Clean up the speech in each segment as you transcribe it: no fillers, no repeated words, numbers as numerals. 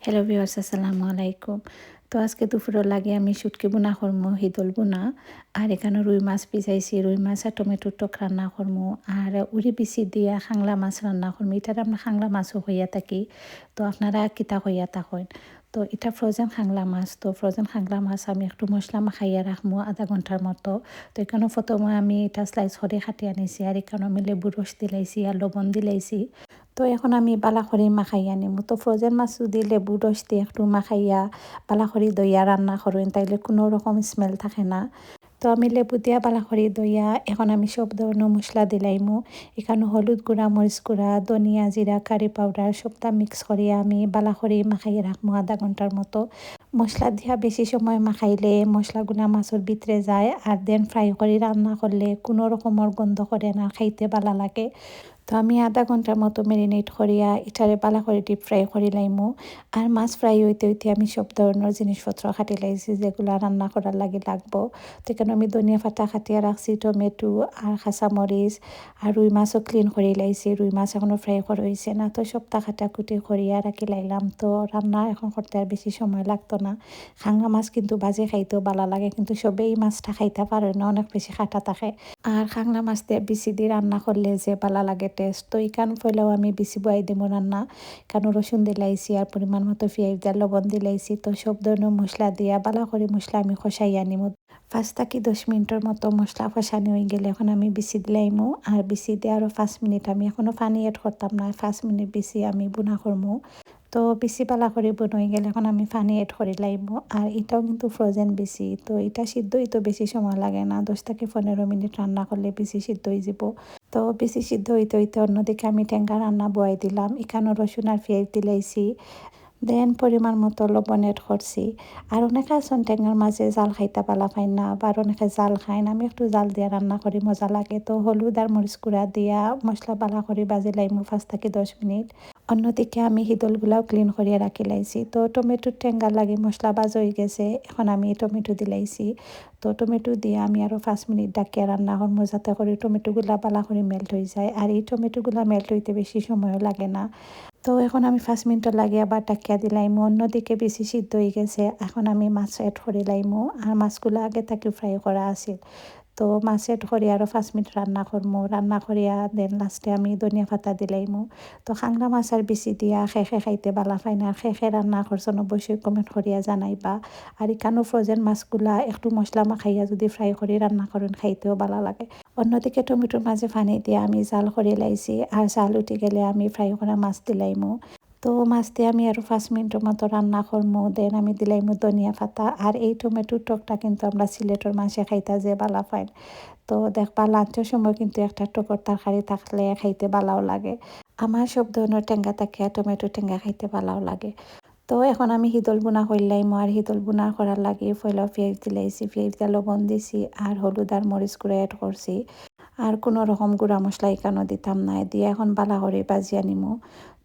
Hello viewers, আসসালামু আলাইকুম। তো আজকে দুপুরের লাগে আমি শুটকি বোনা করমু, হিদল বোনা। আর এখানে রুই মাছ ভিজাইছি, রুই মাছ আর টমেটোর টক রান্না করমু। আর উড়ি বিচি দিয়া খাংলা মাছ রান্না করমু। এটার আমরা খাংলা মাছও হইয়া থাকি। তো আপনারা কিতা হইয়া থাকেন। তো এটা ফ্রোজেন খাংলা মাছ। তো ফ্রোজেন খাংলা মাছ আমি একটু মশলা মাখাইয়া রাখমু আধা ঘন্টার মতো। তো এখানে প্রথমে আমি এটা স্লাইস করে কাটিয়ে আনিছি। আর এখানে আমি লেবুর রস দিলাইছি আর লবণ দিলাইছি। তো এখন আমি বালা করে মাখাইয়া নিমু। তো ফ্রোজেন মাছ যদি লেবুর রস দিয়ে একটু মাখাইয়া বালা করে দইয়া রান্না করেন তাইলে কোনো রকম স্মেল থাকে না। তো আমি লেবু দিয়া বালা করে দইয়া এখন আমি সব ধরনের মশলা দিলাইমু। এখানে হলুদ গুঁড়া, মরিচ গুঁড়া, ধনিয়া, জিরা, কারি পাউডার সবটা মিক্স করিয়া আমি বালা করে মাখাইয়া রাখবো আধা ঘন্টার মতো। মশলা দিয়া বেশি সময় মাখাইলে মশলাগুলা মাছের ভিতরে যায় আর দেন ফ্রাই করে রান্না করলে কোনো রকমের গন্ধ করে না, খাইতে ভালো লাগে। তো আমি আধা ঘন্টার মতো ম্যারিনেট করিয়া এটারে বালা করে ডিপ ফ্রাই করি লাইমু। আর মাছ ফ্রাই হইতে হইতে আমি সব ধরনের জিনিসপত্র কাটি লাইছি যেগুলো রান্না করার লাগে লাগবো। তো এখানে আমি ধনিয়া পাতা কাটিয়া রাখছি, টমেটো আর কাঁচামরিচ আর রুই মাছও ক্লিন করে লাইছি। রুই মাছ এখনও ফ্রাই করা হয়েছে না, তো সবটা কাটাকুটি করিয়া রাখি লাইলাম। তো রান্না এখন করতে আর বেশি সময় লাগতো না। খাঙ্গা মাছ কিন্তু বাজে খাইতেও ভালো লাগে, কিন্তু সবেই মাছটা খাইতে পারে না, অনেক বেশি কাটা থাকে। আর খাংলা মাছ দিয়ে বিচি দিয়ে রান্না করলে যে ভালো লাগে টেস্ট। তো ইকান ফলেও আমি বিচি বয়াই দিব রান্না, কারণ রসুন দিলাইছি আর পরিমাণ মতো পেঁয়াজ দিয়ে লবণ দিলাইছি। তো সব ধরনের মশলা দিয়া বালা করে মশলা আমি কষাইয়া নিব। 5 থেকে 10 মিনিটের মতো মশলা কষানি হয়ে গেলে এখন আমি বিচি দিলাইমু। আর বিচি দিয়ে আরও 5 মিনিট আমি এখনও পানি এড করতাম না, 5 মিনিট বিচি আমি বুনা করমু। তো বিচি পালা করে বনই গেলে এখন আমি পানি এড করে লাইব। আর এটাও কিন্তু ফ্রোজেন বিচি, তো এটা সিদ্ধই তো বেশি সময় লাগে না, 10 থেকে 15 মিনিট রান্না করলে বিচি সিদ্ধ হয়ে যাব। তো বেশি সিদ্ধ হইতে হইতে অন্যদিকে আমি টেঙ্গা রান্না বয়াই দিলাম। এখানেও রসুন আর পেঁয়াজ দিলাইছি। দেন পরিমাণ মতো লবণ এড করছি। আর অনেকে আছেন টেঙ্গার মাঝে জাল খাইতে পালা পাই না, আবার অনেকে জাল খায় না। আমি একটু জাল দিয়ে রান্না করি, মজা লাগে। তো হলুদ আর মরিচ গুঁড়া দিয়া মশলা বালা করে বাজি লাইমু 5 থেকে 10 মিনিট। অন্যদিকে আমি হিদলগুলাও ক্লিন করিয়া রাখি লাইছি। তো টমেটোর টেঙ্গার লাগে মশলা বাজ হয়ে গেছে, এখন আমি টমেটো দিলাইছি। তো টমেটো দিয়ে আমি আরও 5 মিনিট ডাকিয়া রান্না করবো যাতে করে টমেটোগুলা বালা করে মেল্ট হয়ে যায়। আর এই টমেটোগুলা মেল্ট হইতে বেশি সময়ও লাগে না। তো এখন আমি 5 মিনিট লাগে আবার ডাকিয়া দিলাইমু। অন্যদিকে বেশি সিদ্ধ হয়ে গেছে, এখন আমি মাছ এড করে লাইমু। আর মাছগুলো আগে থেকে ফ্রাই করা আছিল। তো মাছ এড করি আরও 5 মিনিট রান্না করমু। রান্না করিয়া দেন লাস্টে আমি ধনিয়া পাতা দিলাইমু। তো খাংলা মাছ আর বেশি দিয়া খেয়ে খাইতে বালা পাই না, খেয়ে রান্না করছেন অবশ্যই কমেন্ট করিয়া জানাইবা। আর এখানেও ফ্রোজেন মাছগুলা একটু মশলা মাখাইয়া যদি ফ্রাই করে রান্না করেন খাইতেও ভালো লাগে। অন্যদিকে টমেটোর মাঝে পানি দিয়ে আমি জাল করে লাইছি। আর জাল উঠে গেলে আমি ফ্রাই করা মাছ দিলাইমু। তো মাছ দিয়ে আমি আরও 5 মিনিটের মতো রান্না করমু। দেন আমি দিলাইমু ধনিয়া পাতা। আর এই টমেটোর টকটা কিন্তু আমরা সিলেটের মাসে খাইতা যে বালা পাই। তো দেখবা লাঞ্চের সময় কিন্তু একটা টকর তরকারি থাকলে খাইতে ভালোও লাগে। আমার সব ধরনের টেঙ্গা থাকে, টমেটো টেঙ্গা খাইতে ভালোও লাগে। তো এখন আমি হিদল বোনা করলাম। আর হিদল বোনা করার লাগে পয়লা পেঁয়াজ দিলাইছি, পেঁয়াজ দিয়ে লবণ দিছি আর হলুদ আর মরিচ গুঁড়া অ্যাড করছি। আর কোনো রকম গুঁড়া মশলা এখানেও দিতাম না, দিয়ে এখন বালা করে বাজিয়া নিমু।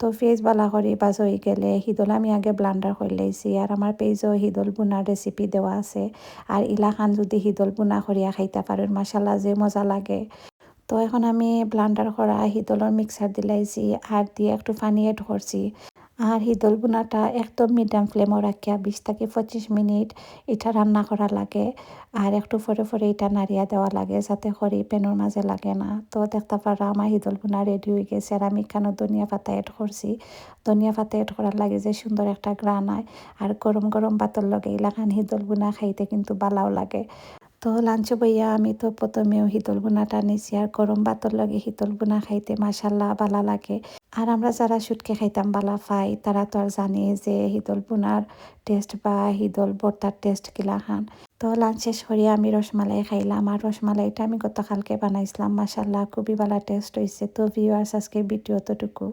তো পেঁয়াজ বালা করে বাজ হয়ে গেলে হিদল আমি আগে ব্লান্ডার করে লাইছি। আর আমার পেজও হিদল বোনার রেসিপি দেওয়া আছে। আর ইলাখান যদি হিদল বোনা করিয়া খাইতে পারেন মাশাল্লাহ যে মজা লাগে। তো এখন আমি ব্লান্ডার করা হিদলের মিক্সার দিলাইছি আর দিয়ে একটু পানি এড করছি। আর হিদল বোনাটা একদম মিডিয়াম ফ্লেমও রাখিয়া 20 থেকে 25 মিনিট এটা রান্না করা লাগে। আর একটু পরে পরে এটা নাড়িয়া দেওয়া লাগে যাতে করে পেনের মাঝে লাগে না। তো দেখতে পারা আমার হিদল বোনা রেডি হয়ে গেছে। আর আমি এখানে ধনিয়া পাতা এড করছি। ধনিয়া পাতা এড করার লাগে যে সুন্দর একটা গ্রান হয়। আর গরম গরম ভাতের লগে এলাকান হিদল বোনা খাইতে কিন্তু ভালোও লাগে। তো লাঞ্চ বইয়া আমি তো প্রথমেও হিতল বোনাটা নিছি। আর গরম ভাতের লগে হিতল বোনা খাইতে মাশাল্লাহ ভালো লাগে। আর আমরা যারা শুটকি খাইতাম বালা পাই তারা তো আর জানি যে হিদল বোনার টেস্ট বা হিদল ভর্তার টেস্ট কিলা খান। তো লাঞ্চ শেষ করিয়া আমি রসমালাই খাইলাম। আর রসমালাইটা আমি গতকালকে বানাইছিলাম, মাশাল্লাহ খুবই ভালো টেস্ট হয়েছে। তো ভিউয়ার্স আজকের ভিডিও অতটুকু।